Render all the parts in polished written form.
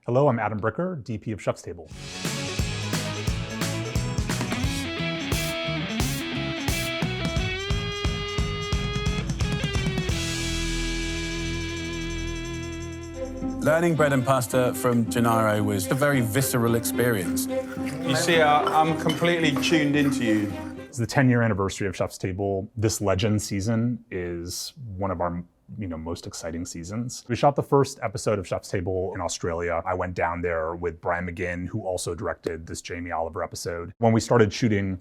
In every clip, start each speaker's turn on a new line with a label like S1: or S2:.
S1: Hello, I'm Adam Bricker, DP of Chef's Table.
S2: Learning bread and pasta from Gennaro was a very visceral experience.
S3: You see, I'm completely tuned into you.
S1: It's the 10-year anniversary of Chef's Table. This Legend season is one of our most exciting seasons. We shot the first episode of Chef's Table in Australia. I went down there with Brian McGinn, who also directed this Jamie Oliver episode. When we started shooting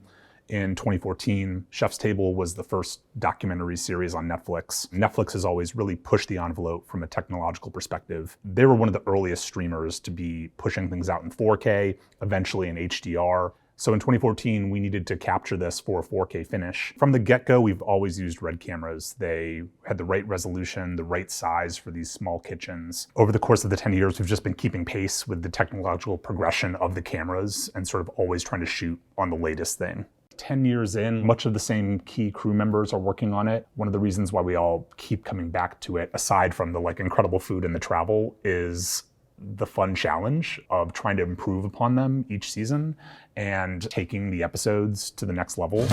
S1: in 2014, Chef's Table was the first documentary series on Netflix. Netflix has always really pushed the envelope from a technological perspective. They were one of the earliest streamers to be pushing things out in 4K, eventually in HDR. So in 2014, we needed to capture this for a 4K finish. From the get-go, we've always used Red cameras. They had the right resolution, the right size for these small kitchens. Over the course of the 10 years, we've just been keeping pace with the technological progression of the cameras and sort of always trying to shoot on the latest thing. 10 years in, much of the same key crew members are working on it. One of the reasons why we all keep coming back to it, aside from the incredible food and the travel, is the fun challenge of trying to improve upon them each season and taking the episodes to the next level.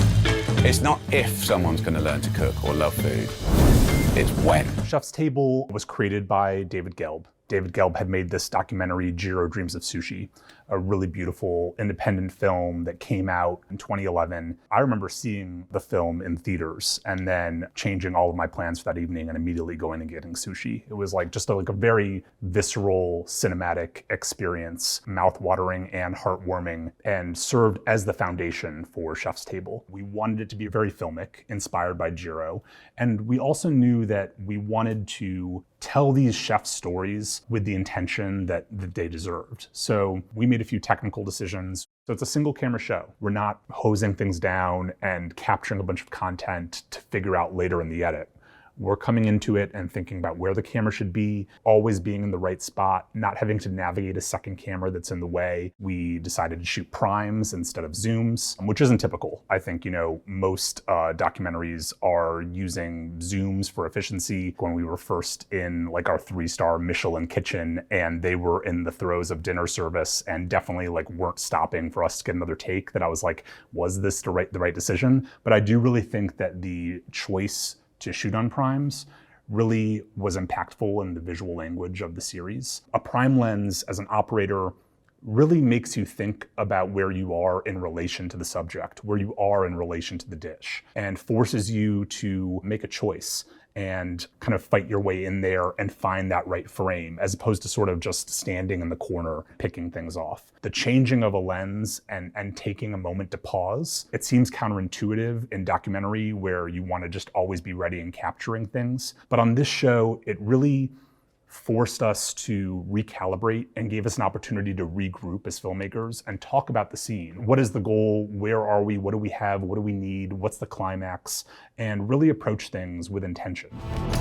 S2: It's not if someone's going to learn to cook or love food, it's when.
S1: Chef's Table was created by David Gelb. David Gelb had made this documentary, Jiro Dreams of Sushi, a really beautiful independent film that came out in 2011. I remember seeing the film in theaters and then changing all of my plans for that evening and immediately going and getting sushi. It was just a very visceral cinematic experience, mouth-watering and heartwarming, and served as the foundation for Chef's Table. We wanted it to be very filmic, inspired by Jiro, and we also knew that we wanted to tell these chef stories with the intention that they deserved. So we made a few technical decisions. So it's a single camera show. We're not hosing things down and capturing a bunch of content to figure out later in the edit. We're coming into it and thinking about where the camera should be, always being in the right spot, not having to navigate a second camera that's in the way. We decided to shoot primes instead of zooms, which isn't typical. I think, most documentaries are using zooms for efficiency. When we were first in our 3-star Michelin kitchen and they were in the throes of dinner service and definitely weren't stopping for us to get another take, that I was was this the right decision? But I do really think that the choice to shoot on primes really was impactful in the visual language of the series. A prime lens as an operator really makes you think about where you are in relation to the subject, where you are in relation to the dish, and forces you to make a choice and kind of fight your way in there and find that right frame, as opposed to sort of just standing in the corner picking things off. The changing of a lens and taking a moment to pause, it seems counterintuitive in documentary where you want to just always be ready and capturing things. But on this show, it really forced us to recalibrate and gave us an opportunity to regroup as filmmakers and talk about the scene. What is the goal? Where are we? What do we have? What do we need? What's the climax? And really approach things with intention.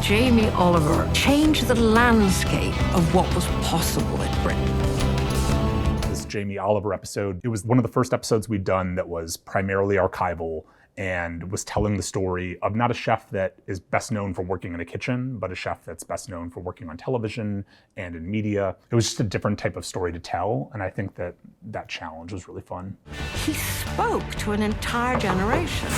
S4: Jamie Oliver changed the landscape of what was possible in Britain.
S1: This Jamie Oliver episode, it was one of the first episodes we'd done that was primarily archival and was telling the story of not a chef that is best known for working in a kitchen, but a chef that's best known for working on television and in media. It was just a different type of story to tell, and I think that challenge was really fun.
S4: He spoke to an entire generation.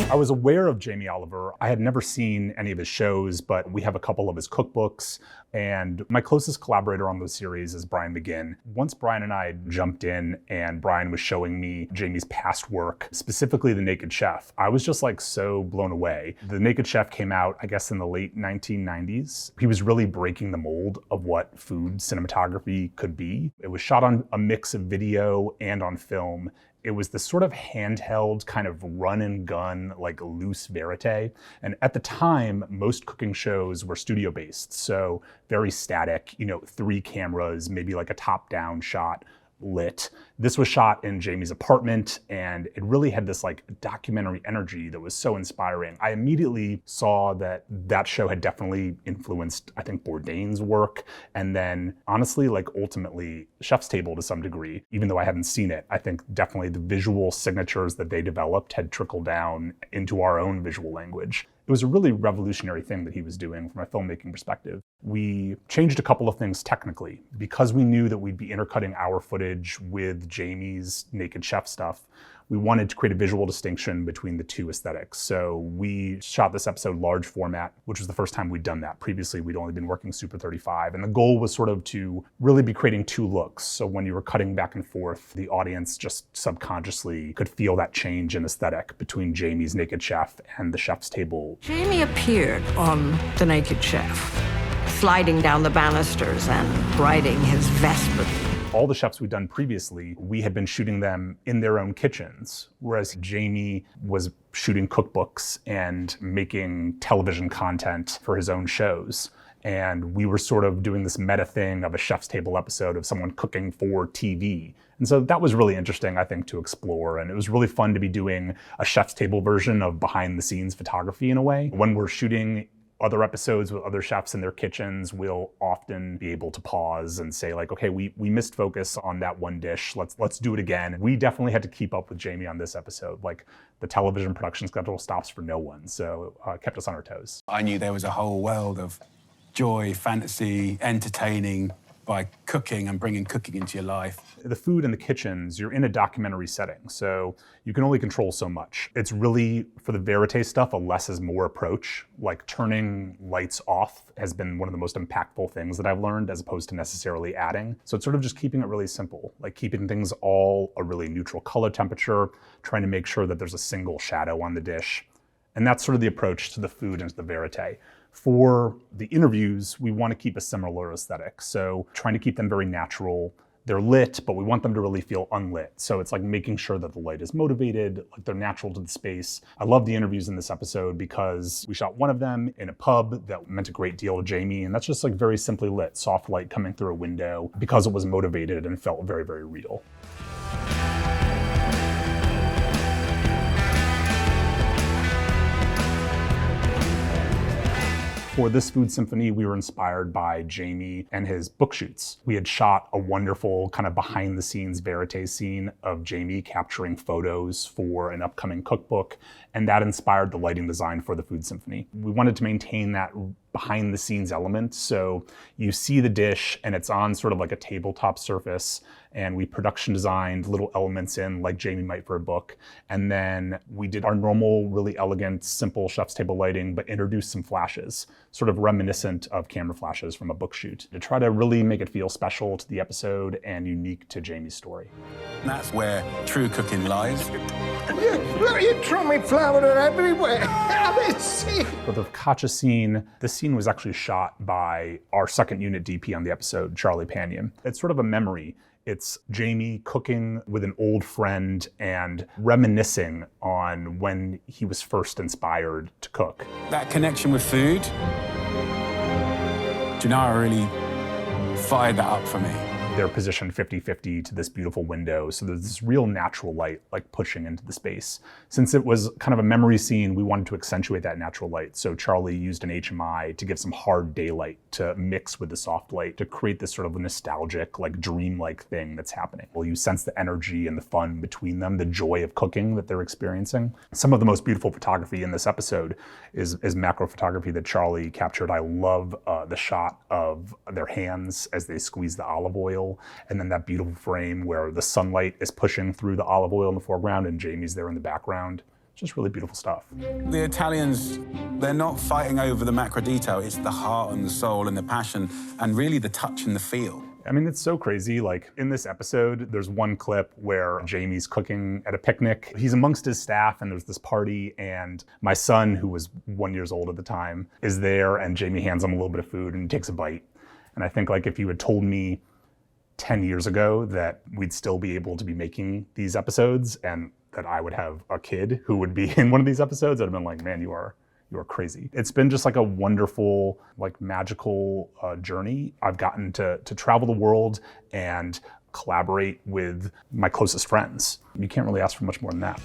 S1: I was aware of Jamie Oliver. I had never seen any of his shows, but we have a couple of his cookbooks, and my closest collaborator on those series is Brian McGinn. Once Brian and I jumped in and Brian was showing me Jamie's past work, specifically The Naked Chef, I was just so blown away. The Naked Chef came out, I guess, in the late 1990s. He was really breaking the mold of what food cinematography could be. It was shot on a mix of video and on film. It was this sort of handheld kind of run and gun, loose verite. And at the time, most cooking shows were studio based. So very static, 3 cameras, maybe a top-down shot lit. This was shot in Jamie's apartment, and it really had this documentary energy that was so inspiring. I immediately saw that show had definitely influenced, I think, Bourdain's work, and then honestly, ultimately, Chef's Table to some degree, even though I hadn't seen it. I think definitely the visual signatures that they developed had trickled down into our own visual language. It was a really revolutionary thing that he was doing from a filmmaking perspective. We changed a couple of things technically. Because we knew that we'd be intercutting our footage with Jamie's naked chef stuff, we wanted to create a visual distinction between the two aesthetics. So we shot this episode large format, which was the first time we'd done that. Previously, we'd only been working Super 35. And the goal was sort of to really be creating two looks. So when you were cutting back and forth, the audience just subconsciously could feel that change in aesthetic between Jamie's naked chef and the chef's table.
S4: Jamie appeared on The Naked Chef, sliding down the banisters and riding his Vespa.
S1: All the chefs we'd done previously, we had been shooting them in their own kitchens, whereas Jamie was shooting cookbooks and making television content for his own shows. And we were sort of doing this meta thing of a chef's table episode of someone cooking for TV. And so that was really interesting, I think, to explore. And it was really fun to be doing a chef's table version of behind the scenes photography in a way. When we're shooting other episodes with other chefs in their kitchens, we'll often be able to pause and say like, okay, we missed focus on that one dish. Let's do it again. We definitely had to keep up with Jamie on this episode. Like the television production schedule stops for no one. So it kept us on our toes.
S2: I knew there was a whole world of joy, fantasy, entertaining by cooking and bringing cooking into your life.
S1: The food in the kitchens, you're in a documentary setting, so you can only control so much. It's really, for the verite stuff, a less is more approach. Like turning lights off has been one of the most impactful things that I've learned, as opposed to necessarily adding. So it's sort of just keeping it really simple, like keeping things all a really neutral color temperature, trying to make sure that there's a single shadow on the dish. And that's sort of the approach to the food and to the verite. For the interviews, we want to keep a similar aesthetic. So trying to keep them very natural. They're lit, but we want them to really feel unlit. So it's like making sure that the light is motivated, like they're natural to the space. I love the interviews in this episode because we shot one of them in a pub that meant a great deal to Jamie. And that's just like very simply lit, soft light coming through a window because it was motivated and felt very, very real. For this food symphony, we were inspired by Jamie and his book shoots. We had shot a wonderful kind of behind the scenes verite scene of Jamie capturing photos for an upcoming cookbook, and that inspired the lighting design for the food symphony. We wanted to maintain that behind the scenes element. So you see the dish and it's on sort of like a tabletop surface, and we production designed little elements in like Jamie might for a book. And then we did our normal, really elegant, simple chef's table lighting, but introduced some flashes, sort of reminiscent of camera flashes from a book shoot, to try to really make it feel special to the episode and unique to Jamie's story.
S2: And that's where true cooking lies.
S5: You throw me flour everywhere.
S1: For the focaccia scene, this scene was actually shot by our second unit DP on the episode, Charlie Panion. It's sort of a memory. It's Jamie cooking with an old friend and reminiscing on when he was first inspired to cook.
S2: That connection with food, Gennaro really fired that up for me.
S1: They're positioned 50-50 to this beautiful window, so there's this real natural light like pushing into the space. Since it was kind of a memory scene, we wanted to accentuate that natural light. So Charlie used an HMI to give some hard daylight to mix with the soft light to create this sort of nostalgic, like dreamlike thing that's happening. Well, you sense the energy and the fun between them, the joy of cooking that they're experiencing. Some of the most beautiful photography in this episode is macro photography that Charlie captured. I love the shot of their hands as they squeeze the olive oil, and then that beautiful frame where the sunlight is pushing through the olive oil in the foreground and Jamie's there in the background. Just really beautiful stuff.
S2: The Italians, they're not fighting over the macro detail. It's the heart and the soul and the passion and really the touch and the feel.
S1: I mean, it's so crazy. Like in this episode, there's one clip where Jamie's cooking at a picnic. He's amongst his staff and there's this party, and my son, who was 1 year old at the time, is there, and Jamie hands him a little bit of food and he takes a bite. And I think like if you had told me 10 years ago that we'd still be able to be making these episodes and that I would have a kid who would be in one of these episodes, I'd have been like, man, you are crazy. It's been just like a wonderful, like magical journey. I've gotten to travel the world and collaborate with my closest friends. You can't really ask for much more than that.